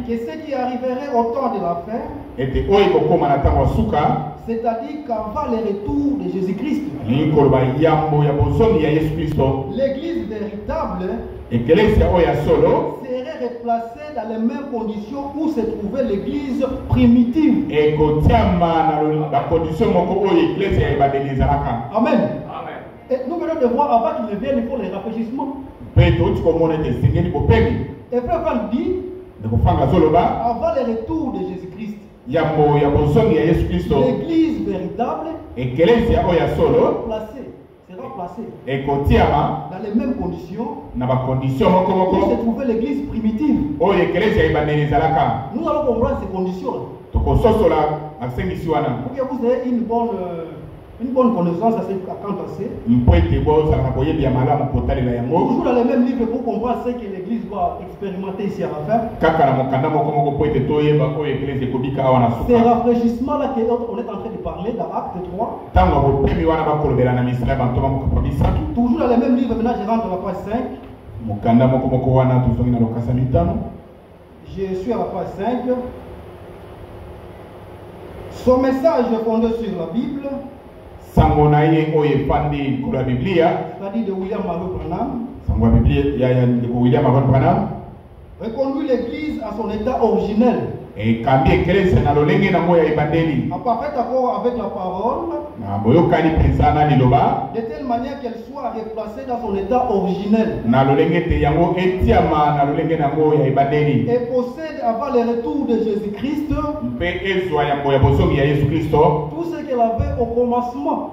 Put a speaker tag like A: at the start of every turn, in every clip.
A: que ce qui arriverait au temps de la fin, c'est-à-dire qu'avant le retour de Jésus-Christ, l'église véritable serait replacée dans les mêmes conditions où se trouvait l'église primitive. Amen. Et nous venons de voir avant qu'il revienne, il faut les rafraîchissements. Et frère Franck dit, avant le retour de Jésus-Christ, l'église véritable sera placée dans les mêmes conditions où se trouvait l'église primitive. Nous allons comprendre ces conditions-là. Pour que vous ayez une bonne connaissance à ce quant à ça. Toujours dans les mêmes livres pour comprendre ce que l'église doit expérimenter ici à la fin. Ces rafraîchissements-là qu'on est en train de parler dans Acte 3. Toujours dans les mêmes livres, maintenant je rentre à la page 5. Je suis à la page 5. Son message est fondé sur la Bible. C'est-à-dire de William Marion Branham. Reconduit l'église à son état originel. En parfait accord avec la parole, de telle manière qu'elle soit replacée dans son état originel. Et possède avant le retour de Jésus-Christ tout ce qu'elle avait au commencement.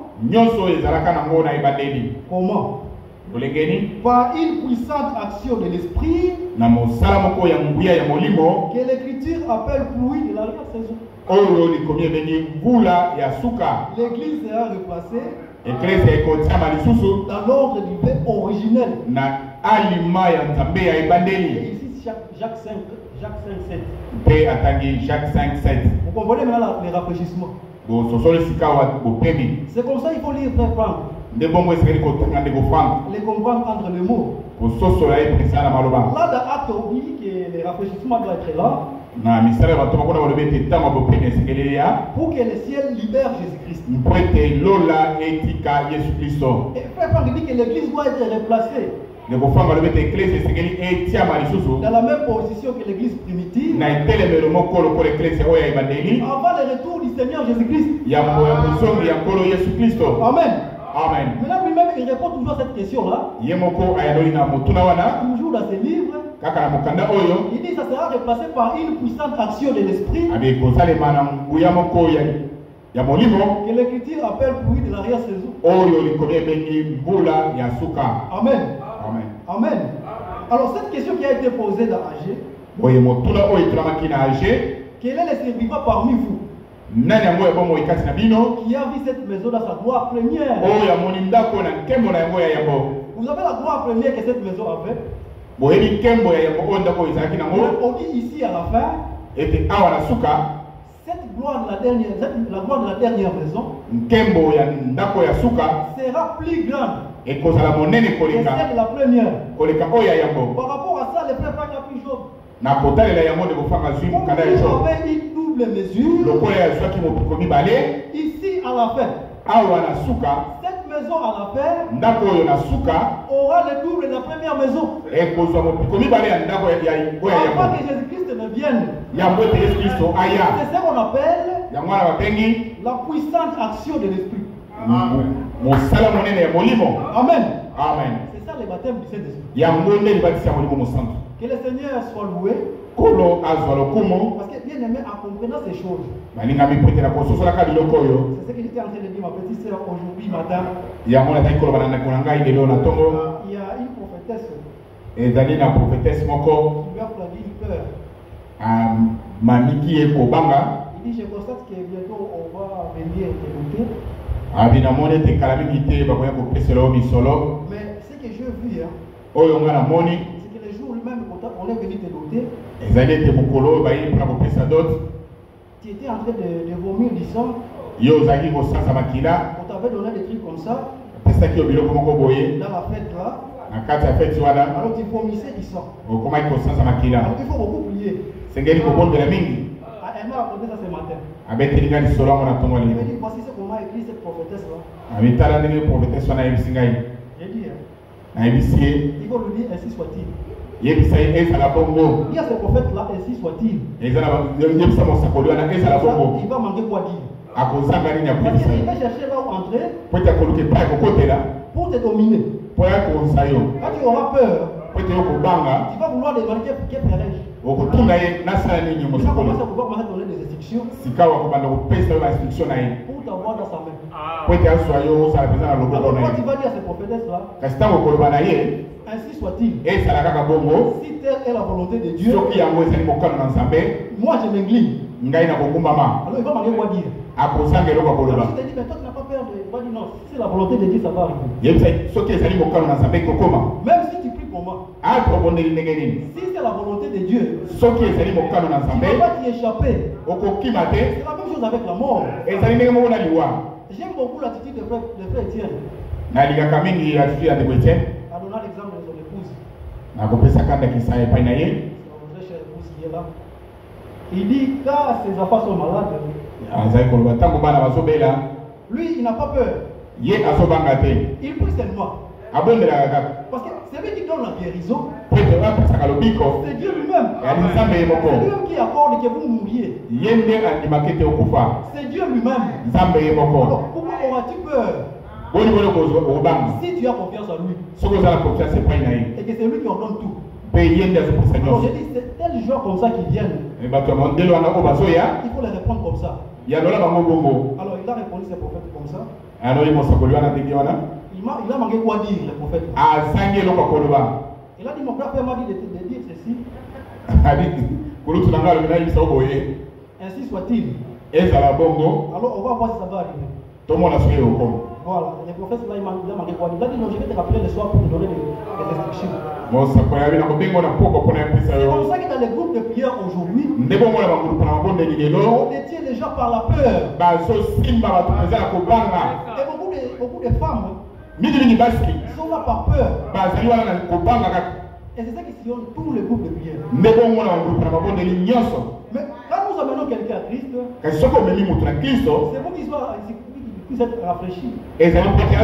A: Comment? Par une puissante action de l'esprit que l'écriture appelle pluie de l'arrière-saison. L'église sera replacée dans l'ordre divin originel. Et ici Jacques 5:7. Vous comprenez maintenant les rafraîchissements? C'est comme ça qu'il faut lire très franc. Les comprendre entre les mots. Là, dans Acte, on dit que les rafraîchissements doivent être là pour que le ciel libère Jésus-Christ. Et frère Franck dit que l'église doit être replacée dans la même position que l'église primitive avant le retour du Seigneur Jésus-Christ. Amen. Amen. Maintenant, lui-même, il répond toujours à cette question-là. Toujours dans ses livres. Il dit que ça sera replacé par une puissante action de l'esprit que l'écriture appelle pluie de l'arrière-saison. Amen. Amen. Amen. Alors, cette question qui a été posée dans AG, quel est le survivant parmi vous qui a vu cette maison dans sa gloire première? Vous avez la gloire première que cette maison avait. On dit ici à la fin, cette gloire de la dernière maison sera plus grande que celle de la première. Par rapport à ça, les frères Franck a pris Job. On avait une double mesure. Ici à la fin, cette maison à la fin aura le double de la première maison. Avant que Jésus-Christ ne vienne. C'est ce qu'on appelle la puissante action de l'esprit. Amen. Amen. C'est ça le baptême du Saint-Esprit. Que le Seigneur soit loué. Parce que bien aimé, en comprenant ces choses, c'est ce que j'étais en train de dire ma petite sœur aujourd'hui matin. Il y a une prophétesse qui lui a frappé le cœur. Il dit, je constate que bientôt on va venir t'écouter. Mais ce que j'ai vu, c'est que les jours lui-même, on est venu te doter. Tu étais en train de vomir du sang. On t'avait donné des trucs comme ça. Dans la fête là. Alors tu vomissais du sang. Alors il faut beaucoup prier. sengeli kobondela mingi.
B: Elle m'a raconté ça ce matin.
A: Abetelinga ni solo mona tongo
B: Elle
A: li.
B: m'a dit voici ce qu'on m'a écrit cette prophétesse là.
A: Amitala ndenge prophétesse na yebisingai.
B: J'ai dit
A: Na yebisie.
B: il faut lui dire ainsi soit-il.
A: Yebisai ezala bongo.
B: Il y a ce prophète là ainsi soit-il.
A: Ezala yebisa mosakoli wana ezala bongo.
B: Il va manquer quoi dire.
A: Akozanga nini
B: Parce qu'il
A: akozisa.
B: va chercher là où entrer
A: Pwete akoluke pa kokotela.
B: pour te dominer.
A: Poya konza yo.
B: Quand tu auras peur,
A: Pwete yo kobanga.
B: tu vas vouloir demander qu'est ferais-je.
A: Okotuna ye nasala nini
B: Tu vas
A: mosakoli.
B: commencer à pouvoir donner des instructions
A: Sikawa kobanda kopesa yo ba instruction na ye.
B: pour t'avoir dans sa main.
A: Pwete azwa yo osala peza na loboko
B: Alors
A: na
B: quand tu
A: ye.
B: vas dire à ce prophète là,
A: Kasi ntango koloba na ye
B: ainsi soit-il.
A: ezala kaka bongo.
B: Si telle est la volonté de Dieu,
A: Soki yango ezali mokano na Nzambe,
B: moi je m'incline.
A: ngai na kokumbama.
B: Alors il va manquer quoi dire.
A: Akozanga eloko
B: Alors
A: akoloba.
B: si tu te dis, mais toi tu n'as pas peur de. Il va dire non, si c'est la volonté de Dieu, ça va arriver.
A: Yebisa soki ezali mokano na Nzambe kokoma.
B: Même si tu pries pour moi,
A: Atobondeli ndenge nini.
B: si c'est la volonté de Dieu,
A: Soki ezali mokano na
B: tu ne
A: Nzambe,
B: peux pas t'y échapper.
A: okokima te.
B: C'est la même chose avec la mort.
A: Ezali ndenge moko na liwa.
B: J'aime beaucoup l'attitude de frère Étienne.
A: Nalingaka mingi attitude ya ndeko Etienne.
B: En donnant l'exemple de son épouse,
A: nakopesa kandakisa epai na ye.
B: son très chère épouse qui est là. Il dit, quand ses enfants sont malades,
A: azali koloba ntango bana bazobela
B: lui, il n'a pas peur.
A: ye azobanga te,
B: Il prie seulement.
A: abondelaka kaka
B: Parce que c'est lui qui donne la guérison.
A: po ete apesaka lobiko
B: C'est Dieu lui-même.
A: yali nzambe ye
B: C'est
A: moko.
B: lui-même qui accorde que vous mouriez.
A: Ye nde andimaki te okufa,
B: C'est Dieu lui-même.
A: nzambe ye moko.
B: Alors, pourquoi auras-tu peur
A: boni boni okobanga
B: si tu as confiance en lui
A: soki ozala confiance epai na ye
B: et que c'est lui qui ordonne tout?
A: mpe ye nde azopesa
B: Alors,
A: nyonso.
B: j'ai dit, c'est tel jour comme ça qui viennent.
A: Bato ya mondele wana oyo bazoya
B: Il faut les répondre comme ça.
A: yalola bango bongo.
B: Alors, il a répondu ses prophètes comme ça.
A: Aloi mosakoli wana ndenge wana
B: Il a manqué quoi dire, le prophète.
A: azangi eloko akoloba.
B: Il a dit, mon grand-père m'a dit de dire ceci.
A: Abi kulutu na nga alobi nayebisa oyo boye
B: Ainsi soit-il.
A: ezala bongo
B: Alors, on va voir si ça va arriver.
A: tomona soki ekokoma.
B: Voilà. Le prophète, là, il a manqué quoi dire. Il a dit, non, je vais te rappeler le soir pour te donner des instructions.
A: mosakoli abi nakobengo na poko mpona yapesa
B: C'est
A: yo
B: comme ça que dans les groupes de prière aujourd'hui,
A: nde bomona bakulutu na mabondeli
B: on
A: lelo
B: détient les gens par la peur.
A: bazosimba bato eza na kobanga.
B: Et beaucoup de femmes
A: mingimingi basi
B: sont là par peur.
A: bazali wana na kobanga kaka
B: Et c'est ça qui sillonne tous les groupes de prière.
A: nde bomona bakulutu na mabondeli nyonso.
B: Mais quand nous amenons quelqu'un à Christ,
A: kasi soki omemi motu na kristo
B: c'est pour qu'il puisse être rafraîchi.
A: ezali mpo ete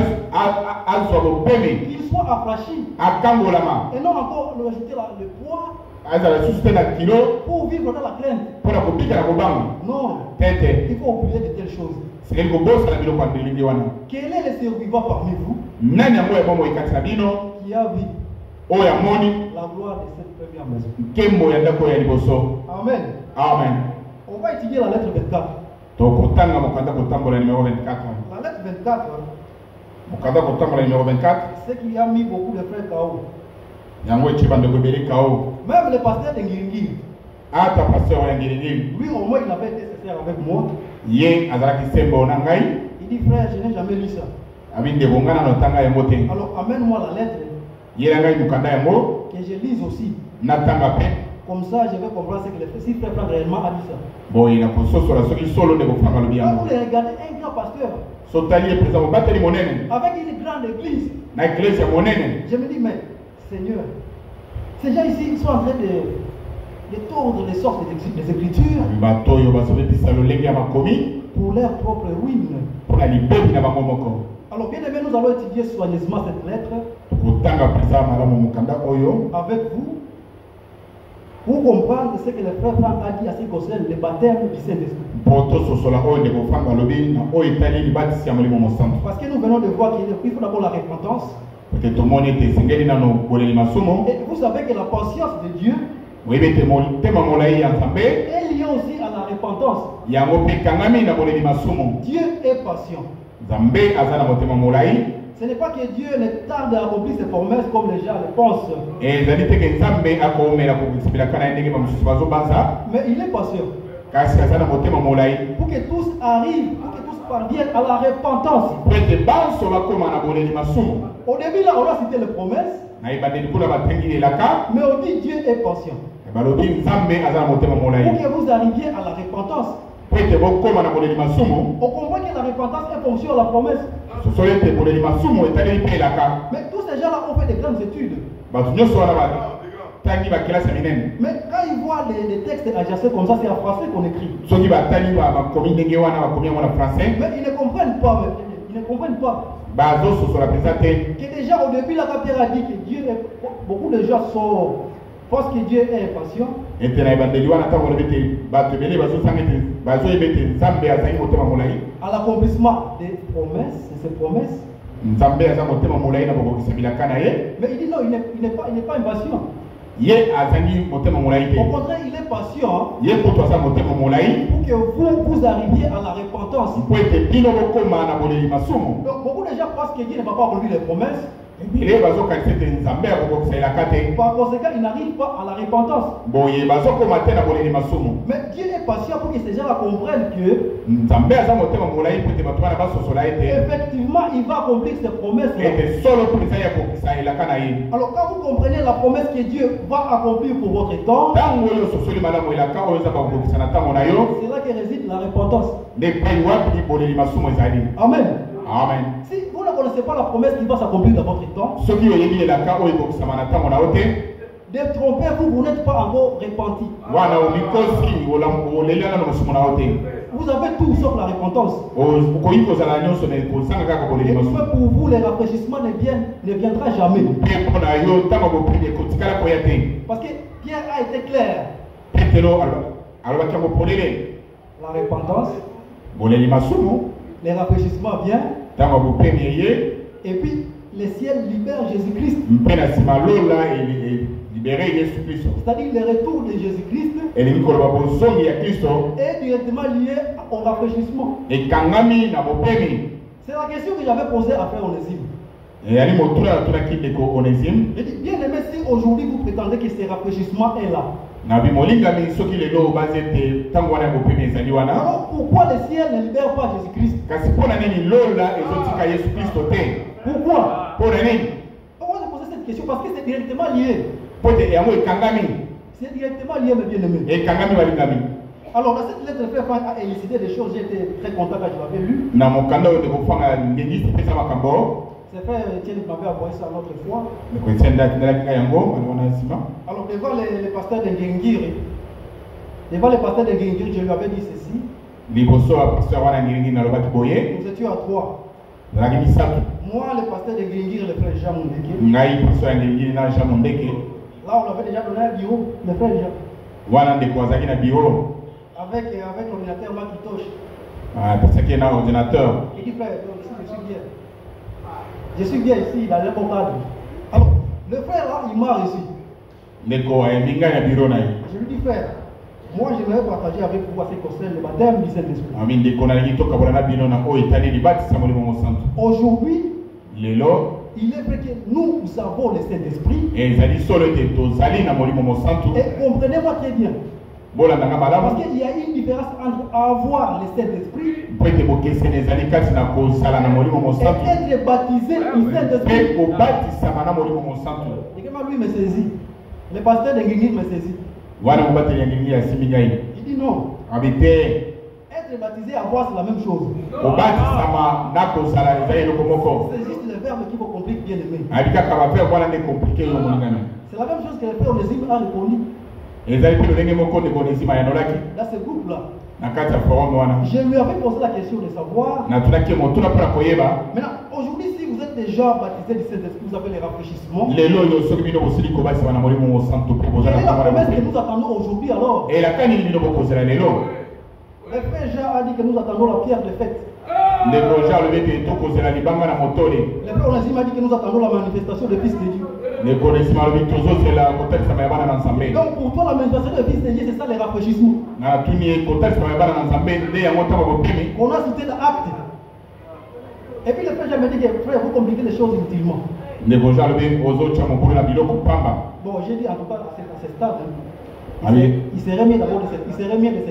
A: azwa bopeme
B: Qu'il soit affranchi.
A: akangolama
B: Et non encore le rajouter le poids
A: azala lisusu te na kilo
B: pour vivre dans la crainte.
A: mpona kobika na kobanga
B: Non.
A: tete
B: Il faut oublier de telles choses.
A: sekeli kobosana biloko ya ndelingi wana.
B: Quel est le survivant parmi vous
A: Nani yango ya bomoi kati na bino
B: qui a vu
A: oyo amoni
B: la gloire de cette première maison?
A: nkembo ya ndako ya liboso.
B: Amen.
A: Amen.
B: On va étudier la lettre 24.
A: tokotanga mokanda kotambola numéro 24.
B: La lettre 24,
A: mokanda kotambola numéro 24
B: c'est qu'il y a mis beaucoup de frères KO.
A: yango etie bandeko ebele kao.
B: Même le pasteur de Ngiringiri,
A: ata paster ya ngilingili
B: lui au moins il avait été sincère avec moi.
A: ye azalaki sembo na ngai
B: Il dit frère, je n'ai jamais lu ça.
A: abi ndeko nga nano tanga yango te.
B: Alors amène-moi la lettre
A: yela ngai mokanda yango
B: que je lise aussi.
A: natanga pe
B: Comme ça, je vais comprendre ce que le si frère Franck réellement a dit ça.
A: boye nakososola soki solo ndeko franga lobi
B: Quand
A: yango
B: vous regardez un grand pasteur
A: sotali ye président mobateli monene
B: avec une grande église,
A: na eklesi ya monene.
B: je me dis, mais Seigneur, ces gens ici, ils sont en train de tordre les sortes des Écritures
A: bato oyo bazobebisa lolenge ya makomi
B: pour leur propre ruine.
A: mpona libebi na bango moko.
B: Alors, bien aimé, nous allons étudier soigneusement cette lettre
A: tokotanga mpenza malamu mokanda oyo
B: avec vous pour comprendre ce que le frère Franck a dit à ce qui concerne le baptême du Saint-Esprit.
A: mpo tososola oyo ndeko franga alobi na oyo etali libatisi ya molimo mosantu.
B: Parce que nous venons de voir qu'il faut d'abord la repentance.
A: ete tomoni ete esengeli nano boleli masumu.
B: Et vous savez que la patience de Dieu
A: oyebi ete motema molai ya nzambe
B: est liée aussi à la repentance.
A: yango mpe ekangami na boleli masumu.
B: Dieu est patient.
A: nzambe aza na motema molai.
B: Ce n'est pas que Dieu ne tarde à accomplir ses promesses comme les gens le pensent.
A: ezali te ke nzambe akomela kokisipelaka na ye ndenge bamosusu bazobanza.
B: Mais il est patient.
A: kasi aza na motema molai
B: Pour que tous arrivent, pour que tous parviennent à la repentance.
A: po ete banso bakóma na boleli masumu.
B: Au début, là, on a cité les promesses,
A: na ebandeli kuna batengi elaka
B: mais on dit Dieu est patient.
A: balobi nzambe aza na motema molai
B: Pour que vous arriviez à la repentance.
A: po ete bokóma na boleli masumu.
B: On comprend que la repentance est fonction à la promesse.
A: sosoli ete boleli masumu etaleli mpe elaka.
B: Mais tous ces gens-là ont fait des grandes études.
A: bato nyonso wana
B: Mais quand ils voient les textes adjacents comme ça, c'est en français qu'on écrit. Mais ils ne comprennent pas. Ils ne comprennent pas. Que déjà au début, la Pierre a dit que Dieu est. Beaucoup de gens pensent que Dieu est impatient. À l'accomplissement des promesses, de ses promesses. Mais il dit non, il n'est pas impatient. Au contraire, il est patient pour que vous arriviez à la repentance. Donc beaucoup de gens pensent que Dieu ne va pas accomplir les promesses. Par conséquent, il n'arrive pas à la repentance. Mais Dieu est patient pour que ces gens comprennent que effectivement, il va accomplir ses promesses. Alors quand vous comprenez la promesse que Dieu va accomplir pour votre temps, c'est là que réside la repentance. Amen.
A: Amen.
B: Si vous ne connaissez pas la promesse qui va s'accomplir dans votre temps, détrompez-vous, vous n'êtes pas encore repenti. Vous avez tout sauf la repentance. Et pour vous, les rafraîchissements ne viendra jamais. Parce que Pierre a été clair. La repentance, les rafraîchissements viennent. Et puis, le ciel libère Jésus-Christ. C'est-à-dire le retour de Jésus-Christ est directement lié au rafraîchissement. C'est la question que j'avais posée à Frère Onésime. J'ai dit, bien aimé, si aujourd'hui vous prétendez que ce rafraîchissement est là, alors pourquoi le ciel ne libère pas Jésus-Christ? Pourquoi? Pourquoi je pose cette question? Parce que c'est directement lié. C'est directement lié, mes bien-aimés. Alors, dans cette lettre, Frère Franck a élucidé des choses. J'étais très content quand je l'avais lu. C'est Frère Etienne qui m'avait envoyé ça l'autre fois. Alors, devant les pasteurs de Ngengiri, je lui avais dit ceci. Nous étions à 3. Moi, le pasteur de Ngengiri, le frère Jean Mondeke. Là, on avait déjà donné un bureau, le frère Jean. Avec l'ordinateur Macintosh. Il dit, frère, je suis bien ici, dans le bon cadre. Alors, le frère là, il m'a reçu. Je lui dis, frère, moi j'aimerais partager avec vous ce qui concerne le baptême du Saint-Esprit. Aujourd'hui, il est vrai que nous avons le Saint-Esprit. Et comprenez-moi très bien. Parce qu'il y a une différence entre avoir le Saint-Esprit et être baptisé du Saint-Esprit. Et comment lui me saisit? Le pasteur de Ngengiri me saisit. Il dit non. Être baptisé et avoir, c'est la même chose. C'est juste le verbe qui vous complique, bien aimé. C'est la même chose que le frère Onésime a répondu. Dans ce groupe-là, je lui avais posé la question de savoir. Maintenant, aujourd'hui, si vous êtes déjà baptisé du Saint-Esprit, vous avez les rafraîchissements. Quelle est la promesse que nous attendons aujourd'hui alors? Le frère Jean a dit que nous attendons la pierre de fête. Le frère Onésime a dit que nous attendons la manifestation du Fils de Dieu. Donc pour toi, la manifestation du Fils de Dieu, c'est ça les rafraîchissements. On a cité l'acte. Et puis le frère Jean me dit que frère, vous compliquez les choses inutilement. Bon, j'ai dit en tout cas à ce stade. Il serait mieux d'abord de se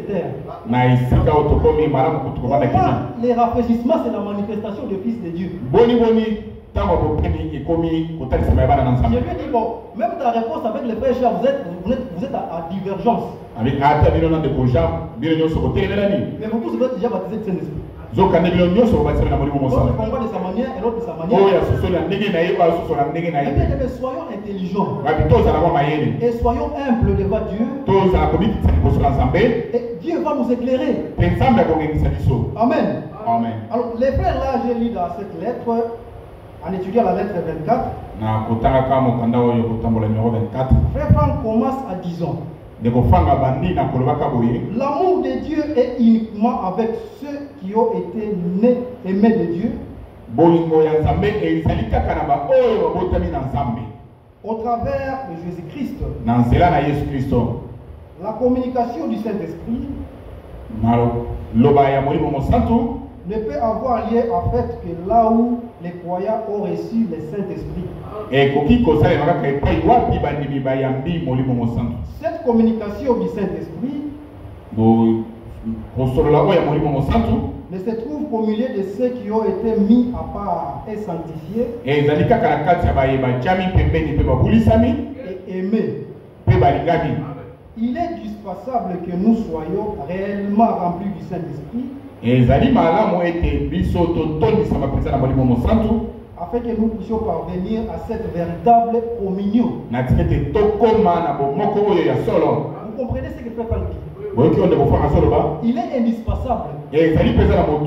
B: taire. Les rafraîchissements, c'est la manifestation du Fils de Dieu. Je lui ai dit, bon, même ta réponse avec le frère Jean, vous êtes à divergence. Mais vous tous, vous êtes déjà baptisés du Saint-Esprit. L'autre combat de sa manière et l'autre de sa manière. Mais soyons intelligents. Et soyons humbles devant Dieu. Et Dieu va nous éclairer. Amen.
A: Amen.
B: Alors, les frères là, j'ai lu dans cette lettre, en étudiant la lettre 24. Frère Franck commence à 10 ans. L'amour de Dieu est uniquement avec ceux qui ont été nés aimés de Dieu. Au travers de Jésus-Christ. La communication du Saint-Esprit ne peut avoir lieu en fait que là où les croyants ont reçu le Saint-Esprit. Cette communication du Saint-Esprit ne se trouve qu'au milieu de ceux qui ont été mis à part et sanctifiés et aimés. Il est indispensable que nous soyons réellement remplis du Saint-Esprit afin que nous puissions parvenir à cette véritable communion. Vous comprenez ce que fait Paul dit? Il est indispensable pour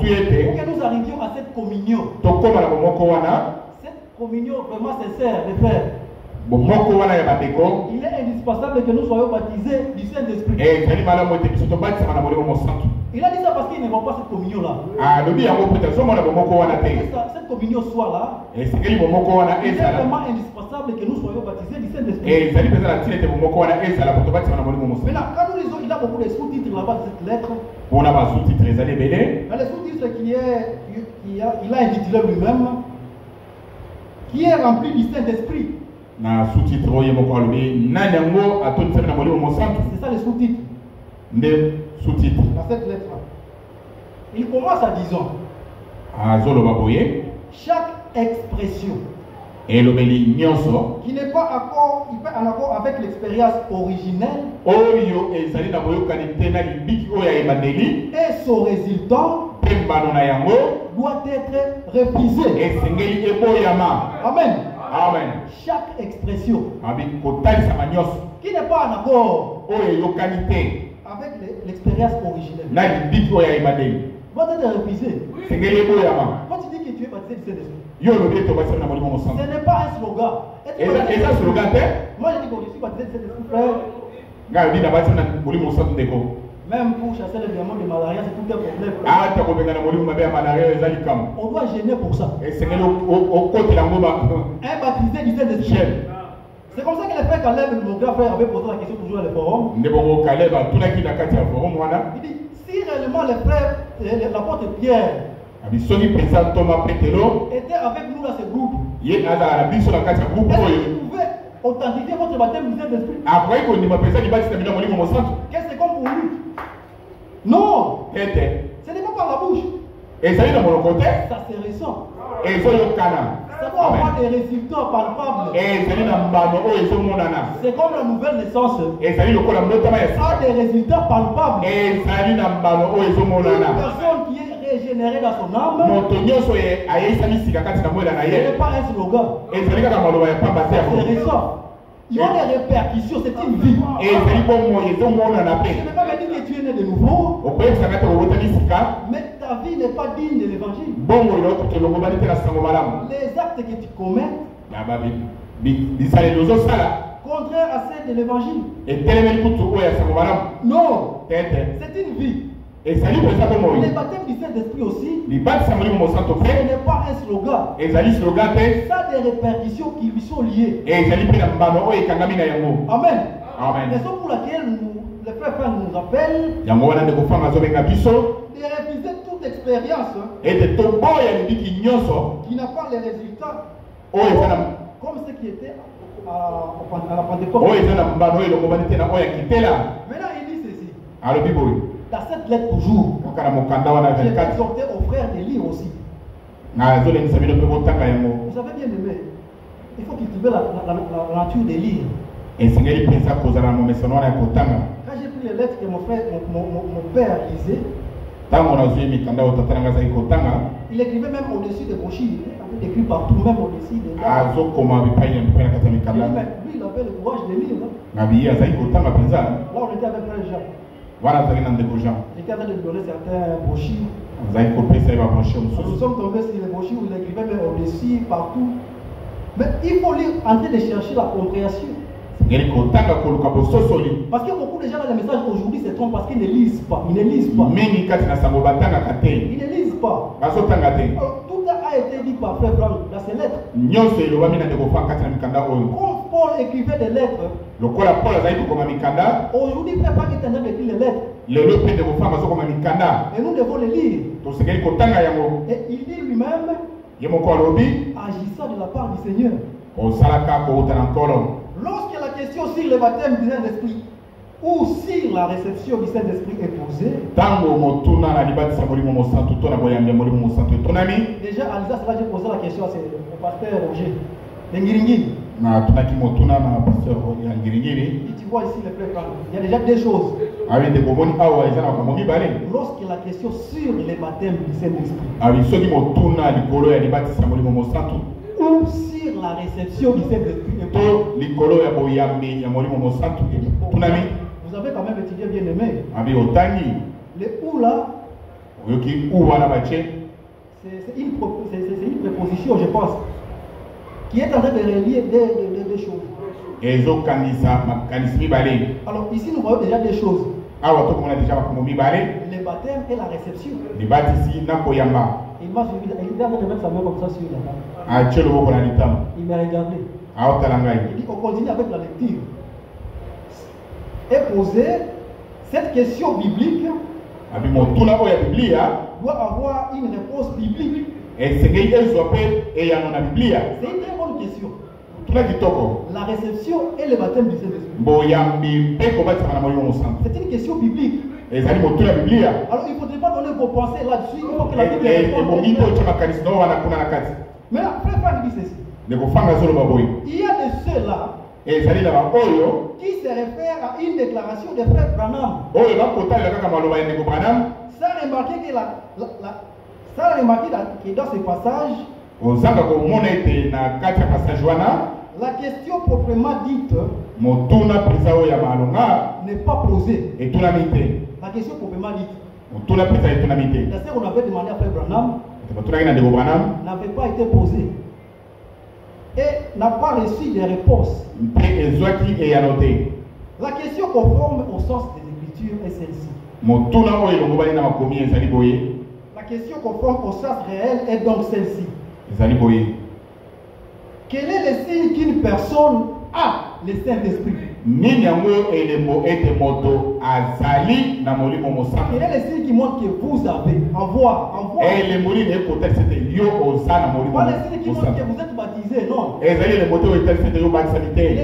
B: que nous arrivions à cette communion. Cette communion vraiment sincère, les frères. Il est indispensable que nous soyons baptisés du Saint-Esprit. Il a dit ça parce qu'il ne voit pas cette communion-là. Cette communion soit là. Il est vraiment indispensable que nous soyons baptisés du Saint-Esprit. Maintenant, quand nous lisons, il a beaucoup de sous-titres là-bas de cette lettre. Dans les sous-titres qu'il a intitulé lui-même, qui est rempli du Saint-Esprit. C'est ça le sous-titre. Dans cette lettre-là. Il commence à 10 ans. Chaque expression qui n'est pas en accord avec l'expérience originelle et son résultat doit être refusé. Amen.
A: Amen.
B: Chaque expression qui n'est pas en accord avec l'expérience originelle doit être refusé. Quand tu dis que tu es baptisé du Saint-Esprit, ce n'est pas un slogan. Moi je dis que je suis baptisé du Saint-Esprit. Même pour chasser les diamants de malaria, c'est tout un problème. On doit gêner pour ça. Un baptisé du Saint-Esprit. C'est comme ça que les frères Caleb, mon grand frère, avait posé la question toujours à le forum. Il dit, si réellement les frères, l'apôtre Pierre était avec nous dans ce groupe, est-ce qu'il pouvait authentifier votre baptême du Saint-Esprit? Qu'est-ce que c'est comme pour lui? Non! Ce n'est pas par la bouche. Ça se ressent. Ça doit avoir des résultats palpables. C'est comme la nouvelle naissance. Ça a des résultats palpables. Une personne qui est régénérée dans son âme, ce n'est pas un slogan. Ça se ressent. Il y a des répercussions, c'est une vie. Je ne vais pas me dire que tu es né de nouveau, mais ta vie n'est pas digne de l'évangile. Les actes que tu commets, contraire à celle de l'évangile. Non, c'est une vie. Le baptême du Saint-Esprit aussi, ce n'est pas un slogan. Ça a des répercussions qui lui sont liées. Amen. Raison pour laquelle les frères nous rappellent de refuser toute expérience qui n'a pas les résultats comme ce qui était à la Pentecôte. Maintenant, il dit ceci. Dans cette lettre toujours, j'ai exhorté aux frères de lire aussi. Vous savez bien aimé, il faut cultiver la nature de lire. Quand j'ai pris les lettres que mon père lisait, Il écrivait même au-dessus des brochures. Il écrit partout, même au-dessus des
A: là, lui,
B: il avait le courage de lire.
A: Là, on était avec
B: plein de gens. J'étais en train de donner certains brochures. Nous sommes tombés sur les brochures où il écrivait même au-dessus, partout. Mais il faut lire, en train de chercher la compréhension. Parce que beaucoup de gens dans les messages aujourd'hui se trompent parce qu'ils ne lisent pas. Ils ne lisent pas. Ils ne lisent pas. Tout a été dit par Frère Blanc dans ses lettres. Comme Paul écrivait des lettres, aujourd'hui Frère Blanc est en train d'écrire les lettres. Et nous devons les lire. Et il dit lui-même, agissant de la part du Seigneur. Lorsque la question sur le baptême du Saint-Esprit ou sur la réception du Saint-Esprit est posée, déjà à l'Alsace, là j'ai posé la question au pasteur Roger de Ngiringiri. Et tu vois ici le frère, il y a déjà deux choses. Lorsque la question sur le baptême du Saint-Esprit ou sur la réception du Saint-Esprit est posée, vous avez quand même étudié bien aimé. Le ou là, c'est une préposition, je pense, qui est en train de relier des choses. Alors ici nous voyons déjà des choses. Le baptême et la réception. Il m'a suivi, il est en train de mettre sa main comme ça sur la table. Il m'a regardé. Il dit on continue avec la lecture. Et poser cette question biblique doit avoir une réponse biblique. C'est une très bonne question. La réception et le baptême du Saint-Esprit. C'est une question biblique. Alors il ne faudrait pas donner vos pensées là-dessus. Il faut que la Bible réponde. Mais après, Franck dit ceci. Il y a de ceux-là qui se réfèrent à une déclaration de frère Branham. Ça a remarqué que dans ce passage, la question proprement dite n'est pas posée. La question proprement dite. La question qu'on avait demandé à frère Branham n'avait pas été posée et n'a pas reçu de réponse. La question conforme au sens des Écritures est celle-ci. La question conforme au sens réel est donc celle-ci. Quel est le signe qu'une personne a le Saint-Esprit? Quel est le signe qui montre que vous avez avoir? Pas le signe qui montre que vous êtes baptisé, non. Le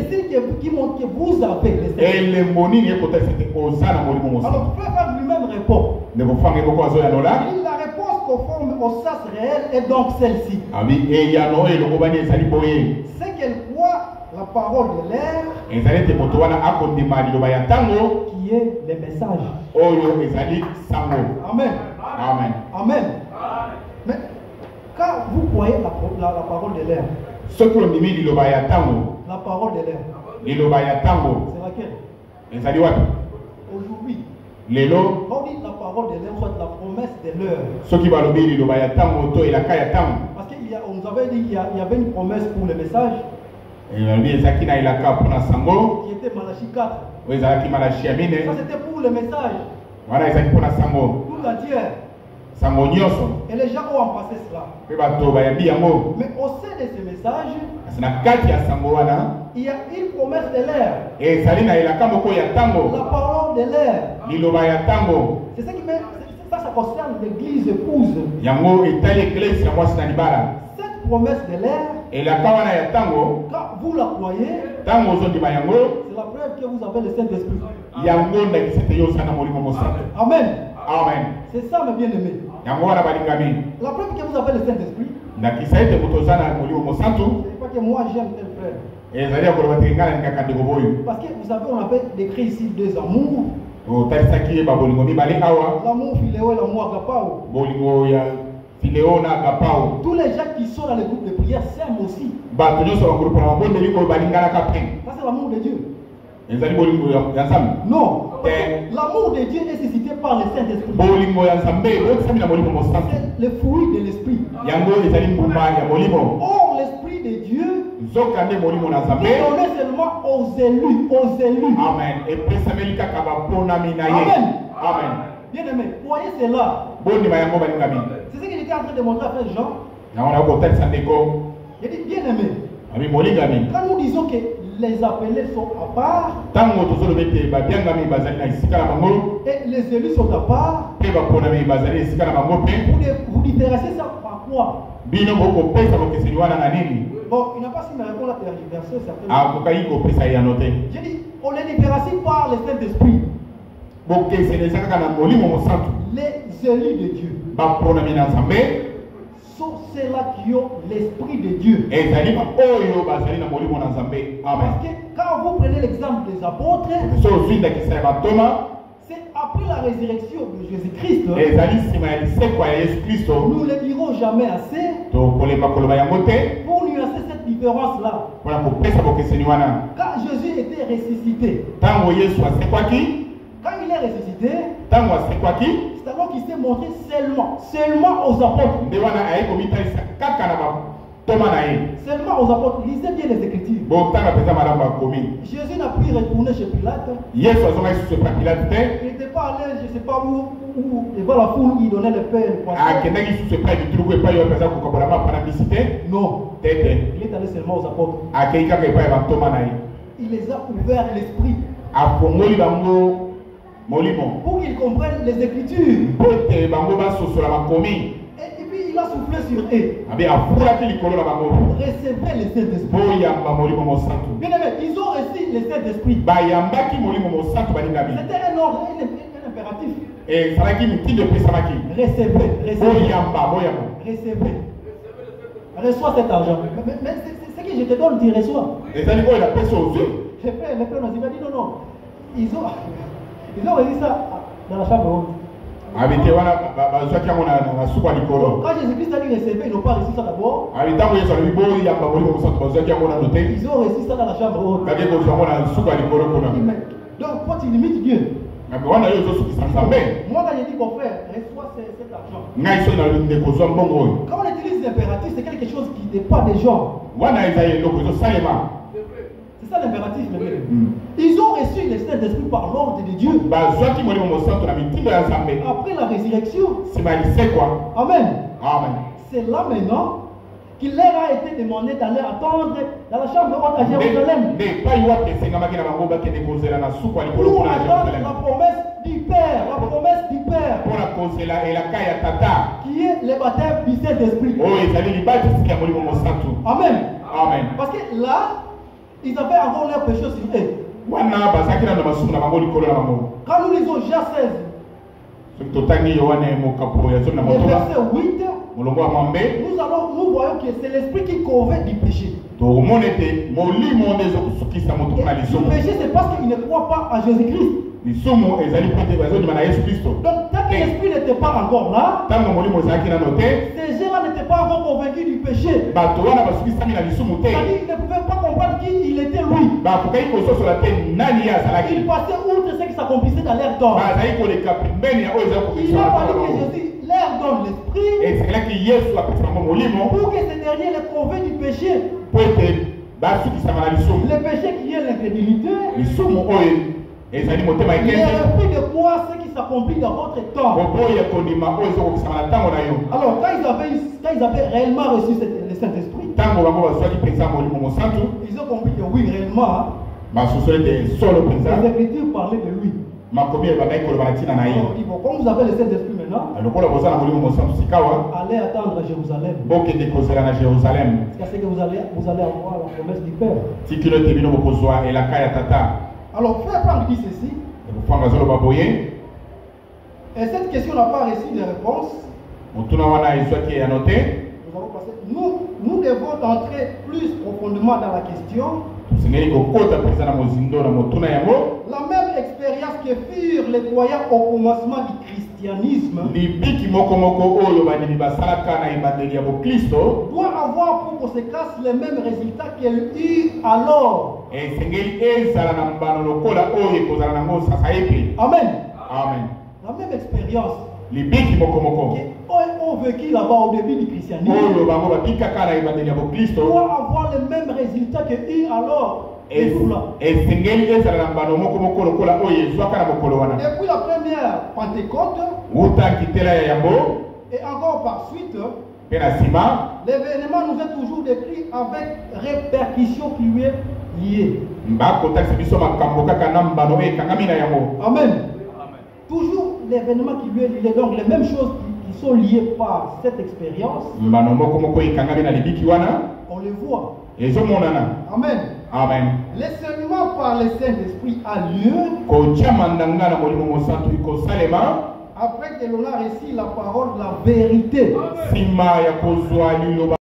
B: signe qui montre que vous avez le Saint-Esprit. Alors, frère lui-même répond. La réponse conforme au sens réel est donc celle-ci. C'est qu'elle croit la parole de l'air qui est le message. Amen.
A: Amen.
B: Amen. Mais quand vous croyez la parole de l'air, la parole de l'air, c'est laquelle? Aujourd'hui, quand on dit la parole de l'air, soit la promesse de l'heure. Parce qu'on nous avait dit qu'il y avait une promesse pour le message qui était Malachie 4. Ça c'était pour le message tout entier. Et les gens ont passé cela. Mais au sein de ce message, il y a une promesse de l'air. La parole de l'air. C'est ce qui met. Ça concerne l'église épouse. Cette promesse de l'air, quand vous la croyez, c'est la preuve que vous avez le Saint-Esprit. Amen.
A: Amen.
B: C'est ça, mes bien-aimés. La preuve que vous avez le Saint-Esprit, c'est pas que moi j'aime tel frère. Parce que vous savez, on avait décrit ici deux amours.
A: O tarisaki ba bolingo mibale awa.
B: L'amour philéo et l'amour agapao.
A: Bolingo ya philéo na agapao.
B: Tous les gens qui sont dans les groupes de prière s'aiment aussi.
A: Ba tonyo so groupe na bolingo liko balingana kapeng.
B: Ça c'est l'amour de Dieu.
A: Ezali bolingo ya Nzambe.
B: Non. L'amour de Dieu est suscité par le Saint-Esprit.
A: Bolingo ya Nzambe otsami na molimo mosantu.
B: C'est le fruit de l'esprit.
A: Yango ezali mbuma ya molimo.
B: Or l'esprit de Dieu
A: Zokande molimo na Nzambe.
B: est donné seulement aux élus, aux élus.
A: Amen. Et pesameli kaka ba pona minaye.
B: Amen.
A: Amen.
B: Bien aimé, voyez cela.
A: Boni ba yango balingami.
B: C'est ce que j'étais en train de montrer à frère Jean.
A: Na ona ko tali sandeko.
B: Il dit bien aimé.
A: Ami molingami.
B: Quand nous disons que les appelés sont à part,
A: tango tozolo bete ba biangami bazali na isika na bango.
B: Et les élus sont à part.
A: Pe ba pona mi bazali isika na bango pe.
B: Vous différenciez ça par quoi?
A: Bino boko pesa bokeseli wana na nini?
B: Bon, il n'a pas si me répondre à tergiverser certainement.
A: Ah, kokai ko pesa ya noté.
B: J'ai dit, on les différencie par le Saint-Esprit.
A: Bokeseli saka na molimo mosantu.
B: Les élus de Dieu
A: Ba pona mi na Nzambe.
B: sont ceux-là qui ont l'Esprit de Dieu.
A: Ezali ba oyo bazali na molimo na Nzambe. Amen.
B: Parce que quand vous prenez l'exemple des apôtres,
A: So zinda kisa ba Thomas.
B: c'est après la résurrection de Jésus-Christ.
A: Ezali sima ya lisekwa ya Yesu Kristo.
B: Nous ne le dirons jamais assez
A: To koleba koloba yango te.
B: pour nuancer cette différence-là.
A: Pona ko pesa bokeseli wana.
B: Quand Jésus était ressuscité,
A: Tango Yesu asekwaki.
B: quand il est ressuscité,
A: Tango asekwaki.
B: c'est alors qu'il s'est montré seulement aux apôtres.
A: Nde wana aye komitalisa kaka na ba Thomas na ye.
B: Seulement aux apôtres. Lisez bien les Écritures.
A: Botanga pesa malamu akomi.
B: Jésus n'a pu retourner chez Pilate.
A: Yesu azonga isusu pa Pilate te.
B: Il n'était pas allé, je ne sais pas où, devant la foule, il donnait le pain et le poisson.
A: Akendaki isusu pa bituluku epai oyo apesa kokabola mapana bisi te.
B: Non.
A: Tete.
B: Il est allé seulement aux apôtres.
A: Akei kaka epai ba Thomas na ye.
B: Il les a ouverts l'esprit
A: Afongoli bango molimo.
B: pour qu'ils comprennent les Écritures.
A: Pote bango basosola makomi.
B: Et puis il a soufflé sur eux.
A: Abe afulaki likolo na bango.
B: Recevez le Saint-Esprit.
A: Boyamba molimo mosantu.
B: Bien aimé, ils ont reçu le Saint-Esprit.
A: Bayambaki molimo mosantu balingami.
B: C'était un ordre, un impératif.
A: Ezalaki mitindo epesamaki.
B: Recevez.
A: Boyamba.
B: Recevez. Reçois cet argent. Mais c'est ce que je te donne, tu reçois.
A: Ezali oyo napesa ozwi.
B: Les frères, il m'a dit non. Ils ont reçu ça dans la chambre haute.
A: Abite wana bazwaki yango na suka likolo.
B: Quand Jésus-Christ a dit recevoir, ils n'ont pas reçu ça d'abord.
A: Abitango Yesu alobi boyamba molimo mosantu bazwaki yango na note.
B: Ils ont reçu ça dans la chambre haute.
A: Kake kozwa yango na suka likolo kuna.
B: Donc, quand tu limites Dieu,
A: Ngabe wana yo ozosukisa Nzambe.
B: moi quand je dis mon frère, reçois cet argent.
A: Ngai soki nalobi ndekozwa mbongo oyo.
B: Quand on utilise l'impératif, c'est quelque chose qui n'est pas des gens.
A: Wana ezali eloko ezosalema.
B: C'est ça l'impératif, mes frères. Ils ont reçu le Saint-Esprit par l'ordre de Dieu.
A: Bazwaki molimo mosantu na mitindo ya Nzambe.
B: Après la résurrection.
A: Nsima ya lisekwa.
B: Amen.
A: Amen.
B: C'est là maintenant qu'il leur a été demandé d'aller attendre dans la chambre haute à Jérusalem.
A: Nde epai wapi esengamaki na bango bakende kozela na suka likolo
B: Pour
A: kuna na
B: attendre
A: Jérusalem.
B: la promesse du Père. La promesse du Père.
A: Mpona kozela elaka ya tata.
B: Qui est le baptême du Saint-Esprit.
A: Oyo ezali libatisi ya molimo mosantu.
B: Amen.
A: Amen.
B: Parce que là, ils avaient encore leurs péchés sur eux.
A: Wana bazaki na masumu na bango likolo na bango.
B: Quand nous lisons Jean 16,
A: soki totangi Yohane mokapo ya zomi na
B: le
A: motoba
B: verset 8,
A: molongo ya mwambe
B: nous voyons que c'est l'esprit qui convainc du péché.
A: tokomona ete molimo nde ezokosukisa moto mpona
B: Le
A: lisumu.
B: péché, c'est parce qu'il ne croit pas à Jésus-Christ.
A: Lisumu ezali mpo ete bazondima na Yesu Kristo.
B: Donc, tant que l'esprit n'était pas encore là,
A: ntango molimo ezalaki nano te,
B: ces gens-là n'étaient pas encore convaincus du péché.
A: bato wana basukisami na lisumu te.
B: C'est-à-dire qu'ils ne pouvaient pas comprendre qui il était lui.
A: bakokaki kososola te nani ye azalaki.
B: Ils passaient outre ce qui s'accomplissait dans leur temps.
A: bazali koleka pembeni ya oyo ezali
B: Il a fallu que Jésus leur donne l'esprit
A: esekelaki Yesu apesa bango molimo
B: pour que ces derniers les convainquent du péché.
A: mpo ete basukisama na lisumu.
B: Le péché qui est l'incrédulité.
A: lisumu oyo ezali motema
B: Il est
A: ekende
B: refus de croire ce qui s'accomplit dans votre temps.
A: boboya kondima oyo ezokokisama na ntango na yo.
B: Alors, quand ils avaient réellement reçu le Saint-Esprit,
A: ntango bango bazwaki mpenza molimo mosantu
B: ils ont compris que oui, réellement,
A: basusu ete solo mpenza
B: les Écritures parlaient de lui.
A: makomi ebandaki koloba na ntina na ye.
B: Alors, ils vont, comme vous avez le Saint-Esprit maintenant,
A: lokola boza na molimo mosantu sikawa
B: allez attendre à Jérusalem.
A: bokende kozela na Jérusalem
B: C'est que vous allez avoir la promesse du Père.
A: tikilo ete bino bokozwa elaka ya tata.
B: Alors, frère Franck dit ceci,
A: ekofanga azoloba boye
B: et cette question n'a pas reçu de réponse.
A: motuna wana ezwaki ya note.
B: Nous avons passé. Nous devons entrer plus profondément dans la question.
A: tosengeli kokota mpenza na mozindo na motuna yango.
B: La même expérience expériences que firent les croyants au commencement du christianisme doit avoir pour conséquence les mêmes résultats qu'elle eut alors. Amen.
A: Amen.
B: La même expérience
A: ont
B: vécu là-bas au début du christianisme doit avoir les mêmes résultats que eut alors. Depuis la première Pentecôte et encore par suite, l'événement nous est toujours décrit avec répercussions qui lui est liée. Amen. Toujours l'événement qui lui est lié, donc les mêmes choses qui sont liées par cette expérience, on les voit. Amen.
A: Amen.
B: L'enseignement par le Saint-Esprit a lieu après que l'on a reçu la parole de la vérité.